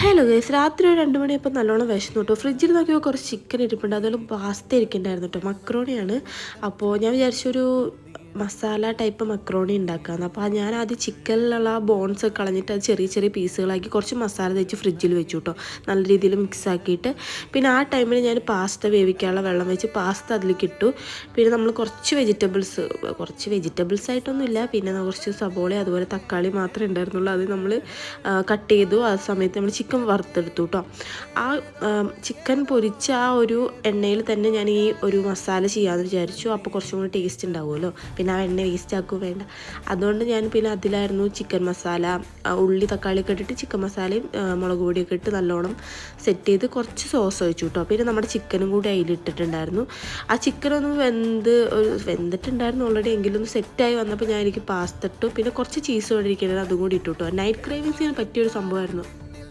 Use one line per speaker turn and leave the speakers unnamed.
Hello guys, രാത്രി ഒരു 2 മണിയപ്പോൾ നല്ലോണം വിശന്നു കേട്ടോ. ഫ്രിഡ്ജിൽ നോക്കിയപ്പോൾ കുറച്ച് ചിക്കൻ ഇരിപ്പുണ്ട്, അതുപോലെ പാസ്ത ഇരിക്കുന്നുണ്ടായിരുന്നു കേട്ടോ. മക്രോണിയാണ്. അപ്പോൾ ഞാൻ വിചാരിച്ചൊരു മസാല ടൈപ്പ് മക്രോണി ഉണ്ടാക്കാമെന്ന്. അപ്പോൾ ഞാൻ ആദ്യം ചിക്കനിലുള്ള ബോൺസ് കളഞ്ഞിട്ട് അത് ചെറിയ ചെറിയ പീസുകളാക്കി കുറച്ച് മസാല തേച്ച് ഫ്രിഡ്ജിൽ വെച്ചു കേട്ടോ, നല്ല രീതിയിൽ മിക്സ് ആക്കിയിട്ട്. പിന്നെ ആ ടൈമിൽ ഞാൻ പാസ്ത വേവിക്കാനുള്ള വെള്ളം വെച്ച് പാസ്ത അതിലേക്ക് ഇട്ടു. പിന്നെ നമ്മൾ കുറച്ച് വെജിറ്റബിൾസ് ആയിട്ടൊന്നുമില്ല, പിന്നെ കുറച്ച് സബോള അതുപോലെ തക്കാളി മാത്രമേ ഉണ്ടായിരുന്നുള്ളൂ. അത് നമ്മൾ കട്ട് ചെയ്തു. ആ സമയത്ത് നമ്മൾ ചിക്കൻ വറുത്തെടുത്തു കേട്ടോ. ആ ചിക്കൻ പൊരിച്ച ആ ഒരു എണ്ണയിൽ തന്നെ ഞാൻ ഈ ഒരു മസാല ചെയ്യാമെന്ന് വിചാരിച്ചു. അപ്പോൾ കുറച്ചും കൂടി ടേസ്റ്റ് ഉണ്ടാവുമല്ലോ, പിന്നെ ആ എണ്ണ വേസ്റ്റ് ആക്കുകയും വേണ്ട. അതുകൊണ്ട് ഞാൻ പിന്നെ അതിലായിരുന്നു ചിക്കൻ മസാല, ഉള്ളി തക്കാളിയൊക്കെ ഇട്ടിട്ട് ചിക്കൻ മസാലയും മുളക് പൊടിയൊക്കെ ഇട്ട് നല്ലോണം സെറ്റ് ചെയ്ത് കുറച്ച് സോസ് ഒഴിച്ചു കേട്ടോ. പിന്നെ നമ്മുടെ ചിക്കനും കൂടി അതിലിട്ടിട്ടുണ്ടായിരുന്നു. ആ ചിക്കനൊന്ന് വെന്തിട്ടുണ്ടായിരുന്നു ഓൾറെഡി, എങ്കിലും ഒന്ന് സെറ്റായി വന്നപ്പോൾ ഞാൻ എനിക്ക് പാസ്ത ഇട്ടു. പിന്നെ കുറച്ച് ചീസ് കൊണ്ടിരിക്കുന്നത് അതും കൂടി ഇട്ടു കേട്ടോ. നൈറ്റ് ക്രേവിങ്സിന് പറ്റിയൊരു സംഭവമായിരുന്നു.